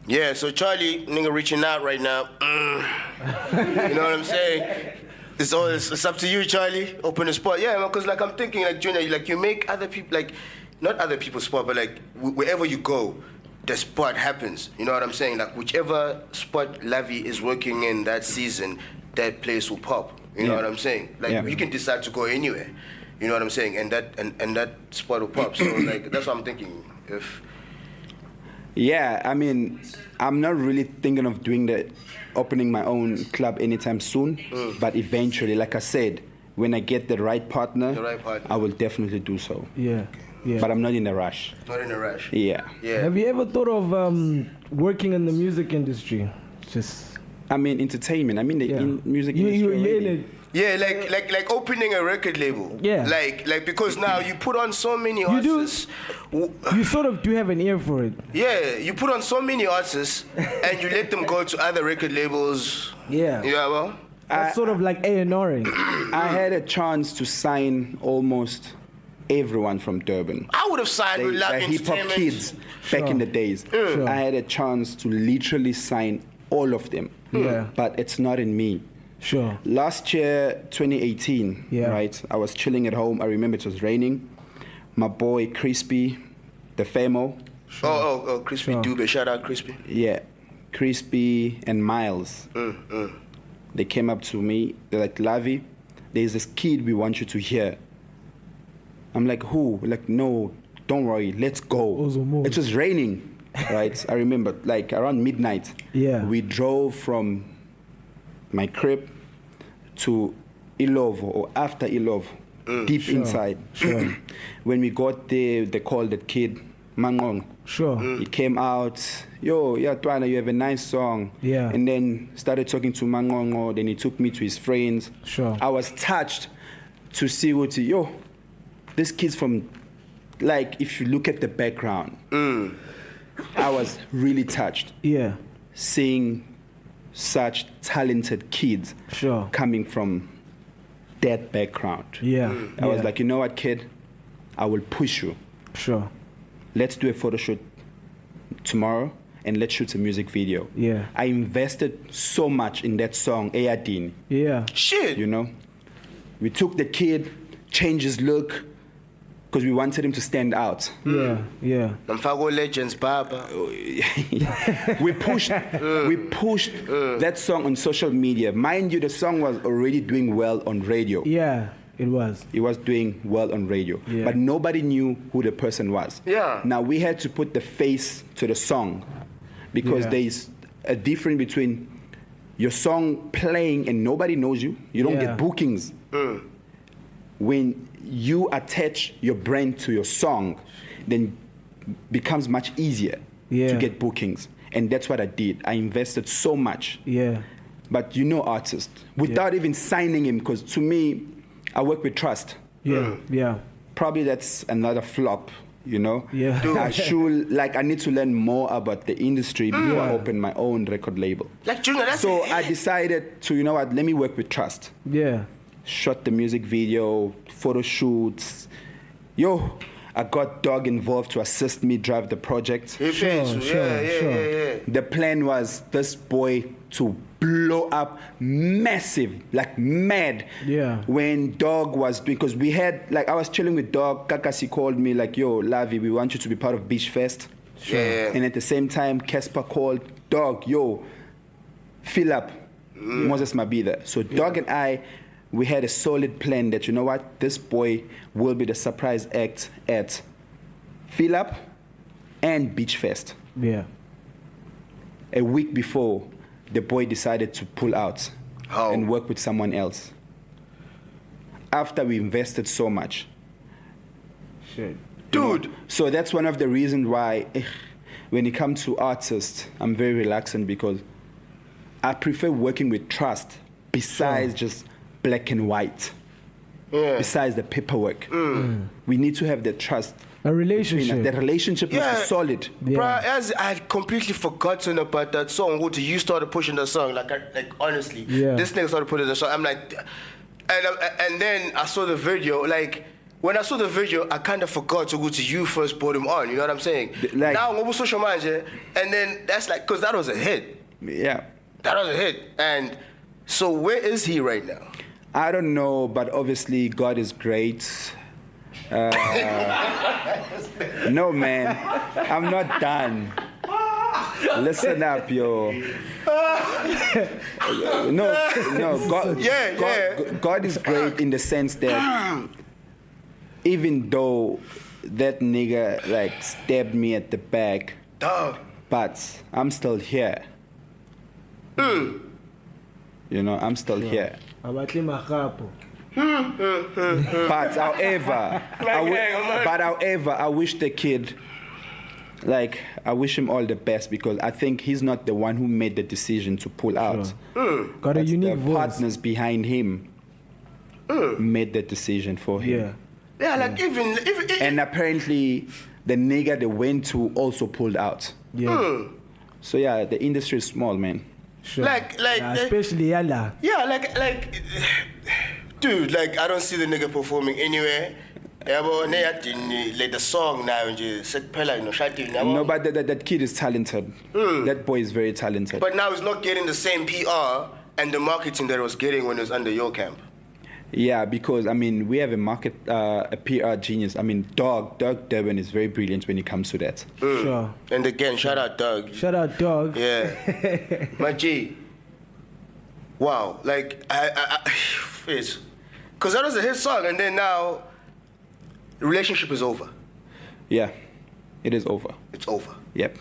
[SPEAKER 4] Yeah, so Charlie, nigga, reaching out right now. You know what I'm saying? It's up to you, Charlie. Open the spot. Yeah, because like I'm thinking, like Junior, like you make other people, like not other people's spot, but like wherever you go, the spot happens. You know what I'm saying? Like whichever spot Lavie is working in that season, that place will pop. You know what I'm saying? Like you can decide to go anywhere. You know what I'm saying? And that spot will pop. So like that's what I'm thinking.
[SPEAKER 5] Yeah, I mean, I'm not really thinking of opening my own club anytime soon. But eventually, like I said, when I get the right partner, I will definitely do so.
[SPEAKER 3] Yeah. Yeah.
[SPEAKER 5] But I'm not in a rush.
[SPEAKER 4] Not in a rush.
[SPEAKER 5] Yeah.
[SPEAKER 3] Have you ever thought of working in the music industry?
[SPEAKER 5] I mean, entertainment. I mean, the music industry.
[SPEAKER 3] You're in it.
[SPEAKER 4] Yeah, like opening a record label.
[SPEAKER 3] Yeah.
[SPEAKER 4] Like because now you put on so many artists.
[SPEAKER 3] You sort of do have an ear for it.
[SPEAKER 4] Yeah, you put on so many artists and you let them go to other record labels.
[SPEAKER 3] Yeah.
[SPEAKER 4] Yeah, well.
[SPEAKER 3] That's sort of like A&R-ing.
[SPEAKER 5] I had a chance to sign almost everyone from Durban.
[SPEAKER 4] I would have signed with
[SPEAKER 5] the hip-hop kids back in the days.
[SPEAKER 3] Sure.
[SPEAKER 5] I had a chance to literally sign all of them.
[SPEAKER 3] Yeah.
[SPEAKER 5] But it's not in me.
[SPEAKER 3] Sure.
[SPEAKER 5] Last year, 2018, right? I was chilling at home. I remember it was raining. My boy Crispy, the Famo.
[SPEAKER 4] Sure. Oh, Crispy Dube. Shout out Crispy.
[SPEAKER 5] Yeah. Crispy and Miles. They came up to me. They're like, Lavie, there's this kid we want you to hear. I'm like, who? Like, no, don't worry, let's go. It was raining, right? I remember, like around midnight.
[SPEAKER 3] Yeah.
[SPEAKER 5] We drove from my crib to Ilovo or after Ilovo, deep inside.
[SPEAKER 3] Sure.
[SPEAKER 5] When we got there, they called the kid Mangong.
[SPEAKER 3] Sure.
[SPEAKER 5] He came out, yo, yeah, Twana, you have a nice song.
[SPEAKER 3] Yeah.
[SPEAKER 5] And then started talking to Mangongo. Then he took me to his friends.
[SPEAKER 3] Sure.
[SPEAKER 5] I was touched to see what yo, this kid's from, like, if you look at the background, I was really touched.
[SPEAKER 3] Yeah.
[SPEAKER 5] Seeing such talented kids coming from that background.
[SPEAKER 3] Yeah.
[SPEAKER 5] I was like, you know what, kid? I will push you.
[SPEAKER 3] Sure.
[SPEAKER 5] Let's do a photo shoot tomorrow and let's shoot a music video.
[SPEAKER 3] Yeah.
[SPEAKER 5] I invested so much in that song, Eyadini.
[SPEAKER 3] Yeah.
[SPEAKER 4] Shit.
[SPEAKER 5] You know? We took the kid, changed his look, because we wanted him to stand out.
[SPEAKER 3] Yeah, yeah.
[SPEAKER 4] Namfago Legends, Baba.
[SPEAKER 5] We pushed that song on social media. Mind you, the song was already doing well on radio.
[SPEAKER 3] Yeah, it was.
[SPEAKER 5] It was doing well on radio.
[SPEAKER 3] Yeah.
[SPEAKER 5] But nobody knew who the person was.
[SPEAKER 4] Yeah.
[SPEAKER 5] Now we had to put the face to the song because there's a difference between your song playing and nobody knows you. You don't get bookings. When you attach your brand to your song, then becomes much easier to get bookings. And that's what I did. I invested so much.
[SPEAKER 3] Yeah.
[SPEAKER 5] But you know artists, without even signing him, because to me, I work with trust.
[SPEAKER 3] Yeah, yeah.
[SPEAKER 5] Probably that's another flop, you know?
[SPEAKER 3] Yeah.
[SPEAKER 5] I need to learn more about the industry before I open my own record label.
[SPEAKER 4] Like Junior, that's
[SPEAKER 5] So I decided to, you know what, let me work with trust.
[SPEAKER 3] Yeah.
[SPEAKER 5] Shot the music video, photo shoots. Yo, I got Dog involved to assist me drive the project.
[SPEAKER 4] Yeah.
[SPEAKER 5] The plan was this boy to blow up massive, like mad.
[SPEAKER 3] Yeah.
[SPEAKER 5] When Dog was doing, because we had, like, I was chilling with Dog. Kakasi called me like, yo, Lavie, we want you to be part of Beach Fest.
[SPEAKER 4] Yeah.
[SPEAKER 5] And at the same time, Casper called Dog, yo, fill up. Moses Mabida. So Dog and I, we had a solid plan that, you know what, this boy will be the surprise act at Fill Up and Beach Fest.
[SPEAKER 3] Yeah.
[SPEAKER 5] A week before, the boy decided to pull out and work with someone else. After we invested so much.
[SPEAKER 3] Shit.
[SPEAKER 4] Dude.
[SPEAKER 5] So that's one of the reasons why when it comes to artists, I'm very relaxing because I prefer working with trust besides just black and white. Yeah. Besides the paperwork. We need to have the trust.
[SPEAKER 3] A relationship.
[SPEAKER 5] The relationship must be solid.
[SPEAKER 4] Yeah. Bro, as I had completely forgotten about that song, Guti, you started pushing the song. Like honestly, this nigga started putting the song. I'm like, and then I saw the video. Like, when I saw the video, I kind of forgot to go to you first brought him on. You know what I'm saying?
[SPEAKER 5] Like,
[SPEAKER 4] now, I'm social manager, and then that's like, because that was a hit.
[SPEAKER 5] Yeah. That
[SPEAKER 4] was a hit. And so where is he right now?
[SPEAKER 5] I don't know, but obviously God is great. No, man, I'm not done. Listen up, yo. No, God is great in the sense that even though that nigga like stabbed me at the back, but I'm still here. You know, I'm still here. But however, I wish the kid, like, I wish him all the best because I think he's not the one who made the decision to pull out.
[SPEAKER 3] Got a unique
[SPEAKER 5] the
[SPEAKER 3] voice.
[SPEAKER 5] Partners behind him made the decision for him.
[SPEAKER 4] Yeah, like even
[SPEAKER 5] and apparently the nigga they went to also pulled out. So yeah, the industry is small, man.
[SPEAKER 3] Sure.
[SPEAKER 4] Like
[SPEAKER 3] especially Yala.
[SPEAKER 4] Yeah, like dude, like I don't see the nigga performing anywhere. Like the song now,
[SPEAKER 5] no, but that kid is talented. That boy is very talented.
[SPEAKER 4] But now he's not getting the same PR and the marketing that he was getting when he was under your camp.
[SPEAKER 5] Yeah, because I mean we have a PR genius. I mean Doug Durban is very brilliant when it comes to that.
[SPEAKER 3] Sure.
[SPEAKER 4] And again, shout out Doug.
[SPEAKER 3] Shout out Doug.
[SPEAKER 4] Yeah. My G. Wow, like I because that was a hit song, and then now the relationship is over.
[SPEAKER 5] Yeah, it is over.
[SPEAKER 4] It's over.
[SPEAKER 5] Yep.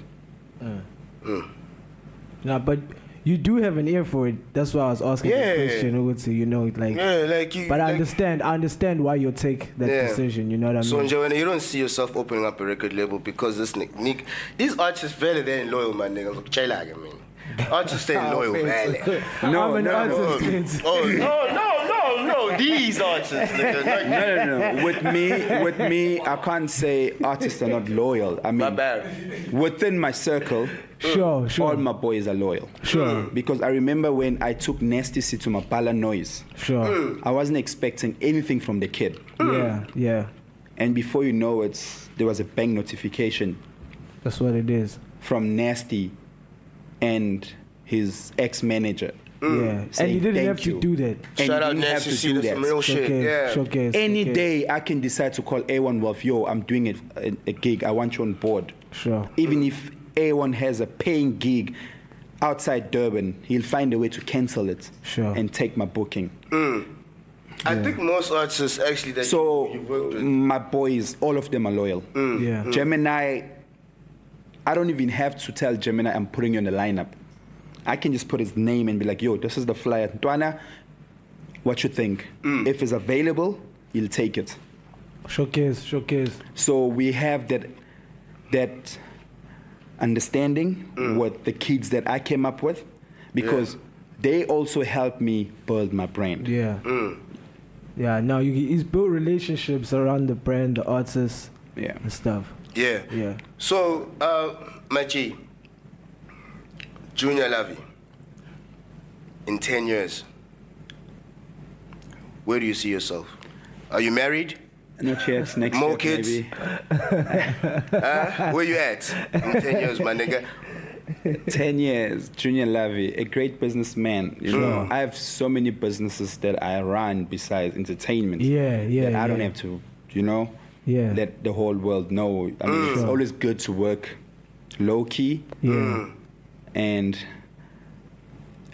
[SPEAKER 3] Nah, but you do have an ear for it. That's why I was asking the question. You know, like.
[SPEAKER 4] Yeah, like you.
[SPEAKER 3] But
[SPEAKER 4] like,
[SPEAKER 3] I understand why you take that decision. You know what I mean?
[SPEAKER 4] So, Joanna, you don't see yourself opening up a record label because this Nick, these artists very they ain't loyal, man. Nigga, I mean, artists ain't loyal, man.
[SPEAKER 3] I'm an artist.
[SPEAKER 4] No, these artists. Nigga,
[SPEAKER 5] no. With me, I can't say artists are not loyal. I mean,
[SPEAKER 4] my bad.
[SPEAKER 5] Within my circle.
[SPEAKER 3] Sure.
[SPEAKER 5] All my boys are loyal.
[SPEAKER 3] Sure.
[SPEAKER 5] Because I remember when I took Nasty C to Mapala Noise.
[SPEAKER 3] Sure.
[SPEAKER 5] I wasn't expecting anything from the kid.
[SPEAKER 3] Yeah.
[SPEAKER 5] And before you know it, there was a bang notification.
[SPEAKER 3] That's what it is.
[SPEAKER 5] From Nasty and his ex-manager.
[SPEAKER 3] Yeah. And you didn't have to do that.
[SPEAKER 4] Shout out Nasty C, that's some real shit. Yeah.
[SPEAKER 3] Showcase.
[SPEAKER 5] Any day I can decide to call A1 Wolf, yo, I'm doing a gig. I want you on board.
[SPEAKER 3] Sure.
[SPEAKER 5] Even if A1 has a paying gig outside Durban, he'll find a way to cancel it and take my booking.
[SPEAKER 4] I think most artists actually that
[SPEAKER 5] so
[SPEAKER 4] you worked with.
[SPEAKER 5] My boys, all of them are loyal. Gemini, I don't even have to tell Gemini I'm putting you on the lineup. I can just put his name and be like, yo, this is the flyer. Ntwana, what you think? If it's available, he'll take it.
[SPEAKER 3] Showcase.
[SPEAKER 5] So we have that understanding with the kids that I came up with because they also helped me build my brand.
[SPEAKER 3] Yeah, no, he's built relationships around the brand, the artists, and stuff.
[SPEAKER 4] Yeah. So, my G, Junior Lavie, in 10 years, where do you see yourself? Are you married?
[SPEAKER 5] Not yet. Next
[SPEAKER 4] More
[SPEAKER 5] year,
[SPEAKER 4] kids?
[SPEAKER 5] maybe.
[SPEAKER 4] Where you at in 10 years, my nigga?
[SPEAKER 5] 10 years, Junior Lavie, a great businessman. You know, I have so many businesses that I run besides entertainment. That I don't have to, let the whole world know. I mean, it's always good to work low key and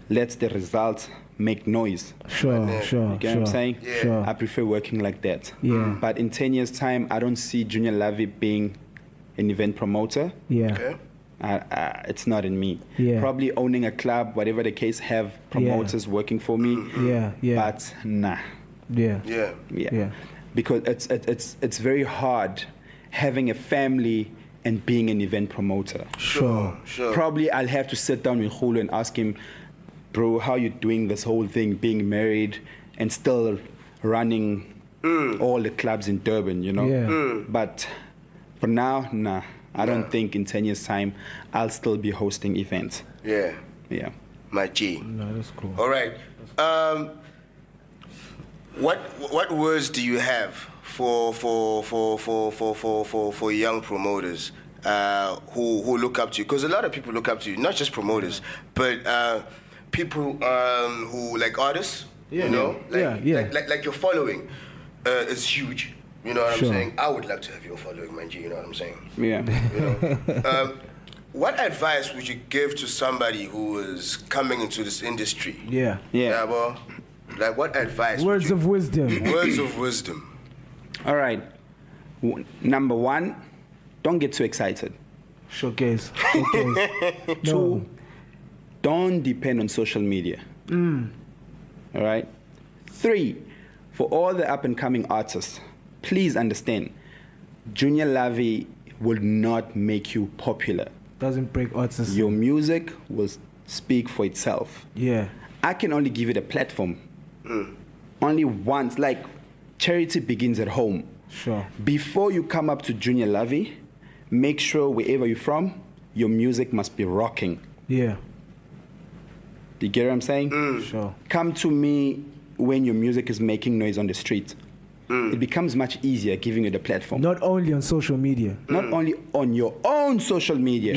[SPEAKER 5] let the results make noise.
[SPEAKER 3] Sure.
[SPEAKER 5] You get what I'm saying?
[SPEAKER 3] Sure.
[SPEAKER 5] I prefer working like that.
[SPEAKER 3] But
[SPEAKER 5] in 10 years' time, I don't see Junior Lavie being an event promoter.
[SPEAKER 4] Okay.
[SPEAKER 5] It's not in me. Probably owning a club, whatever the case, have promoters working for me. But nah. Because it's very hard having a family and being an event promoter.
[SPEAKER 3] Sure.
[SPEAKER 5] Probably I'll have to sit down with Hulu and ask him, bro, how you doing this whole thing, being married and still running all the clubs in Durban, But for now, nah. I don't think in 10 years' time I'll still be hosting events.
[SPEAKER 4] Yeah. My G.
[SPEAKER 3] No, that's cool.
[SPEAKER 4] All right. What words do you have for young promoters who look up to you? Because a lot of people look up to you, not just promoters, but people who like artists. Like your following is huge. You know what I'm saying? I would like to have your following, man G. You know what I'm saying?
[SPEAKER 5] Yeah.
[SPEAKER 4] what advice would you give to somebody who is coming into this industry?
[SPEAKER 3] Yeah.
[SPEAKER 4] Yeah, bro. Like, what advice?
[SPEAKER 3] Words of wisdom.
[SPEAKER 4] Words of wisdom.
[SPEAKER 5] All right. Number one, don't get too excited.
[SPEAKER 3] Showcase.
[SPEAKER 5] Two, don't depend on social media. All right. Three, for all the up-and-coming artists, please understand, Junior Lavie will not make you popular.
[SPEAKER 3] Doesn't break artists.
[SPEAKER 5] Your music will speak for itself.
[SPEAKER 3] Yeah.
[SPEAKER 5] I can only give it a platform. Only once. Like, charity begins at home.
[SPEAKER 3] Sure.
[SPEAKER 5] Before you come up to Junior Lavie, make sure wherever you're from, your music must be rocking.
[SPEAKER 3] Yeah.
[SPEAKER 5] Do you get what I'm saying?
[SPEAKER 3] Sure.
[SPEAKER 5] Come to me when your music is making noise on the street. It becomes much easier giving you the platform.
[SPEAKER 3] Not only on social media.
[SPEAKER 5] Not only on your own social media.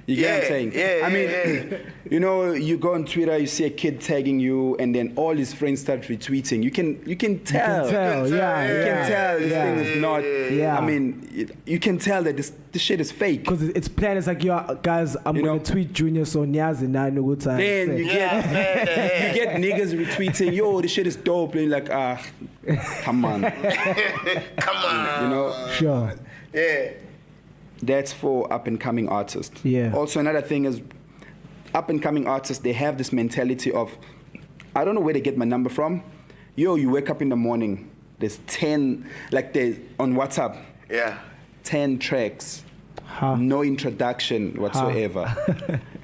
[SPEAKER 5] You get what I'm saying? I mean, you know, you go on Twitter, you see a kid tagging you, and then all his friends start retweeting. You can tell.
[SPEAKER 3] You can tell,
[SPEAKER 5] You can tell this thing is not. I mean, you can tell that this shit is fake.
[SPEAKER 3] Because it's planned. It's like, yo, guys, I'm going to tweet Junior so Niaz and I know what time.
[SPEAKER 5] Then you get niggas retweeting, yo, this shit is dope. And you're like, come on.
[SPEAKER 4] Come on.
[SPEAKER 5] You know?
[SPEAKER 3] Sure.
[SPEAKER 4] Yeah.
[SPEAKER 5] That's for up-and-coming artists.
[SPEAKER 3] Yeah.
[SPEAKER 5] Also, another thing is, up-and-coming artists, they have this mentality of, I don't know where they get my number from. Yo, you wake up in the morning, there's 10, like there's on WhatsApp, 10 tracks, no introduction whatsoever.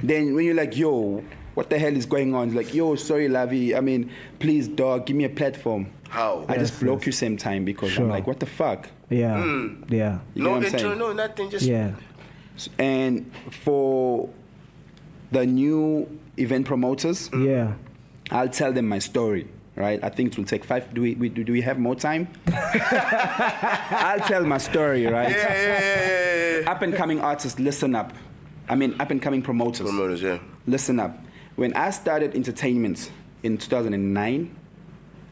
[SPEAKER 5] Then when you're like, yo, what the hell is going on? It's like, yo, sorry, Lavie, I mean, please, dog, give me a platform.
[SPEAKER 4] How?
[SPEAKER 5] I just block you same time because I'm like, what the fuck?
[SPEAKER 3] Yeah. Yeah.
[SPEAKER 5] You know
[SPEAKER 4] No
[SPEAKER 5] what I'm
[SPEAKER 4] intro,
[SPEAKER 5] saying?
[SPEAKER 4] no nothing, just...
[SPEAKER 3] Yeah.
[SPEAKER 5] And for the new event promoters,
[SPEAKER 3] Yeah.
[SPEAKER 5] I'll tell them my story, right? I think it will take 5. Do we have more time? I'll tell my story, right?
[SPEAKER 4] Yeah.
[SPEAKER 5] Up and coming artists, listen up. I mean, up and coming promoters.
[SPEAKER 4] Promoters, yeah.
[SPEAKER 5] Listen up. When I started entertainment in 2009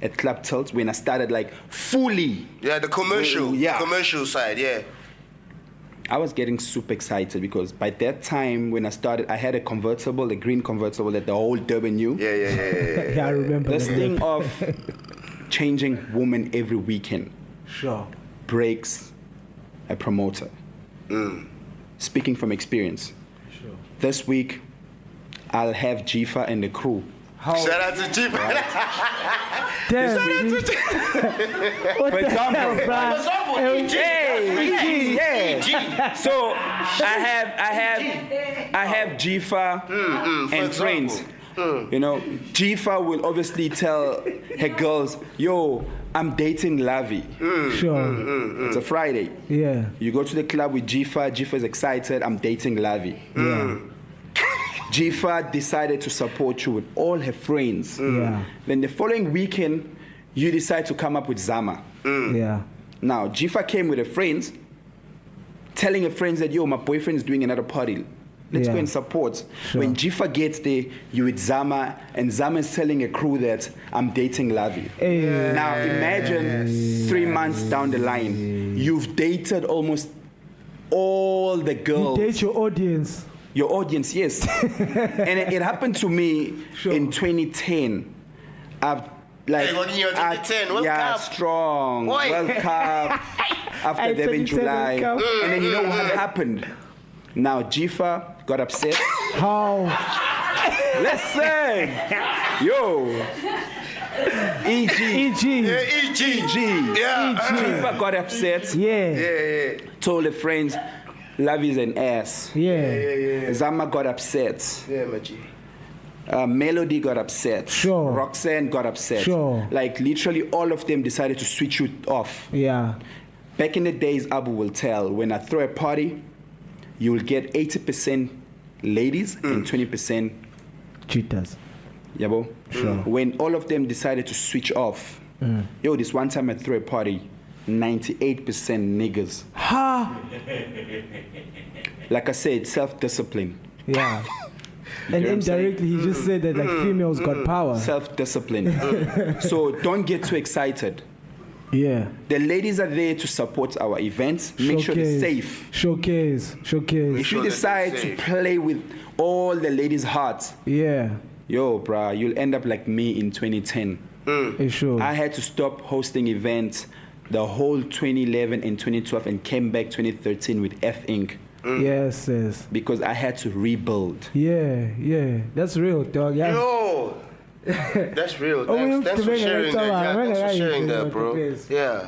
[SPEAKER 5] at Club Tilt, when I started like fully.
[SPEAKER 4] Yeah, the commercial.
[SPEAKER 5] Yeah.
[SPEAKER 4] Commercial side, yeah.
[SPEAKER 5] I was getting super excited because by that time when I started, I had a convertible, a green convertible that the whole Durban knew.
[SPEAKER 4] Yeah.
[SPEAKER 3] Yeah, I remember
[SPEAKER 5] This
[SPEAKER 3] that.
[SPEAKER 5] thing of changing woman every weekend
[SPEAKER 3] Sure.
[SPEAKER 5] breaks a promoter. Speaking from experience.
[SPEAKER 3] Sure.
[SPEAKER 5] This week, I'll have Jifa and the crew.
[SPEAKER 4] Shout out to Jeep.
[SPEAKER 3] Damn. What
[SPEAKER 5] For
[SPEAKER 3] the
[SPEAKER 5] example,
[SPEAKER 3] hell, bro?
[SPEAKER 5] Yeah. So I have Jifa and friends. You know, Jifa will obviously tell her girls, yo, I'm dating Lavie.
[SPEAKER 3] Sure.
[SPEAKER 5] It's a Friday.
[SPEAKER 3] Yeah.
[SPEAKER 5] You go to the club with Jifa. Jifa's excited. I'm dating Lavie.
[SPEAKER 3] Yeah.
[SPEAKER 5] Jifa decided to support you with all her friends.
[SPEAKER 3] Yeah.
[SPEAKER 5] Then the following weekend, you decide to come up with Zama.
[SPEAKER 3] Yeah.
[SPEAKER 5] Now, Jifa came with her friends, telling her friends that, yo, my boyfriend is doing another party. Let's
[SPEAKER 3] Yeah.
[SPEAKER 5] go and support.
[SPEAKER 3] Sure.
[SPEAKER 5] When Jifa gets there, you with Zama, and Zama is telling a crew that I'm dating Lavie.
[SPEAKER 3] Hey.
[SPEAKER 5] Now, imagine 3 months down the line, you've dated almost all the
[SPEAKER 3] You
[SPEAKER 5] girls.
[SPEAKER 3] date your audience.
[SPEAKER 5] Your audience, yes. And it happened to me in 2010. I've like
[SPEAKER 4] Hey, what in your 2010? World
[SPEAKER 5] yeah,
[SPEAKER 4] Cup.
[SPEAKER 5] strong.
[SPEAKER 4] Oi.
[SPEAKER 5] World Cup. After
[SPEAKER 3] Hey,
[SPEAKER 5] that in
[SPEAKER 3] 2010
[SPEAKER 5] July.
[SPEAKER 3] World Cup.
[SPEAKER 5] And then you know what happened? Now Jifa got upset.
[SPEAKER 3] How?
[SPEAKER 5] Listen! Yo! EG.
[SPEAKER 3] E.G.
[SPEAKER 5] EG.
[SPEAKER 4] Yeah.
[SPEAKER 5] Jifa got upset.
[SPEAKER 3] Yeah.
[SPEAKER 5] Told her friends, Lavie's an ass.
[SPEAKER 3] Yeah.
[SPEAKER 5] Zama got upset.
[SPEAKER 4] Yeah, my G.
[SPEAKER 5] Melody got upset.
[SPEAKER 3] Sure.
[SPEAKER 5] Roxanne got upset.
[SPEAKER 3] Sure.
[SPEAKER 5] Like literally all of them decided to switch you off.
[SPEAKER 3] Yeah.
[SPEAKER 5] Back in the days, Abbu will tell, when I throw a party, you will get 80% ladies and 20%
[SPEAKER 3] Cheaters.
[SPEAKER 5] yabo.
[SPEAKER 3] Sure.
[SPEAKER 5] When all of them decided to switch off, yo, this one time I threw a party, 98% niggas.
[SPEAKER 3] Ha!
[SPEAKER 5] Like I said, self-discipline.
[SPEAKER 3] Yeah. And
[SPEAKER 5] what I'm saying?
[SPEAKER 3] indirectly, he just said that like females got power.
[SPEAKER 5] Self-discipline. So don't get too excited.
[SPEAKER 3] Yeah.
[SPEAKER 5] The ladies are there to support our events. Make sure they're safe.
[SPEAKER 3] Showcase.
[SPEAKER 5] If you decide to play with all the ladies' hearts, yo, bruh, you'll end up like me in 2010.
[SPEAKER 3] Sure.
[SPEAKER 5] I had to stop hosting events the whole 2011 and 2012 and came back 2013 with F Inc.
[SPEAKER 3] Yes.
[SPEAKER 5] Because I had to rebuild.
[SPEAKER 3] Yeah. That's real, dog. Yeah.
[SPEAKER 4] Yo, that's real. Thanks for sharing that. Yeah, thanks for sharing that, bro.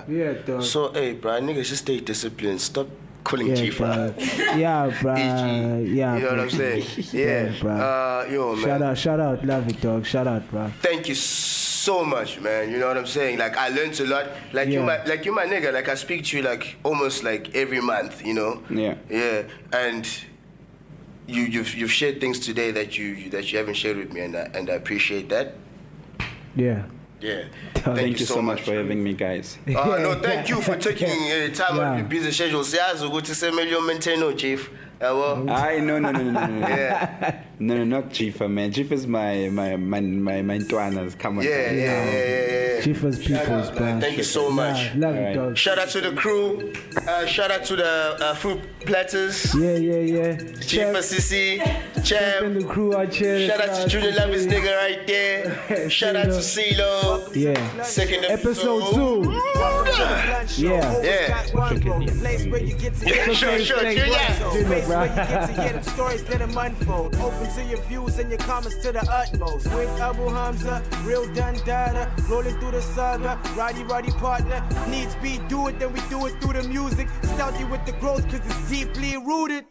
[SPEAKER 3] Yeah, dog.
[SPEAKER 4] So, hey, bro, niggas, just stay disciplined. Stop calling Chifa.
[SPEAKER 3] Yeah, bro. Yeah,
[SPEAKER 4] you know what I'm saying? Yeah,
[SPEAKER 3] bro.
[SPEAKER 4] Yo, man.
[SPEAKER 3] Shout out, Lavie, dog. Shout out, bro.
[SPEAKER 4] Thank you so much, man. You know what I'm saying? Like, I learned a lot. Like you my nigga. Like, I speak to you like almost like every month. You know? Yeah. And you've shared things today that you haven't shared with me, and I appreciate that.
[SPEAKER 3] Yeah.
[SPEAKER 5] Thank you so much for having me, guys.
[SPEAKER 4] No, thank you for taking time out of your busy schedule. Maintain, Chief.
[SPEAKER 5] No.
[SPEAKER 4] Yeah.
[SPEAKER 5] No, not Jifa, man. Jifa's my Twanas. Come on.
[SPEAKER 4] Yeah.
[SPEAKER 3] Jifa's people's, man.
[SPEAKER 4] Thank you so much.
[SPEAKER 3] Love it, dog.
[SPEAKER 4] Shout out to the crew. Shout out to the fruit platters.
[SPEAKER 3] Yeah.
[SPEAKER 4] Jifa Sissy, Champ.
[SPEAKER 3] The crew out here.
[SPEAKER 4] Shout out to Junior Lavie's nigga right there. Shout out to CeeLo.
[SPEAKER 3] Yeah.
[SPEAKER 4] Second
[SPEAKER 3] Episode 2.
[SPEAKER 4] Yeah. Sure.
[SPEAKER 2] Space where you get to hear them stories that them unfold. Open to your views and your comments to the utmost. With Abu Hamza, real done data, rolling through the saga, Roddy partner. Needs be do it, then we do it through the music. Stealthy with the growth, cause it's deeply rooted.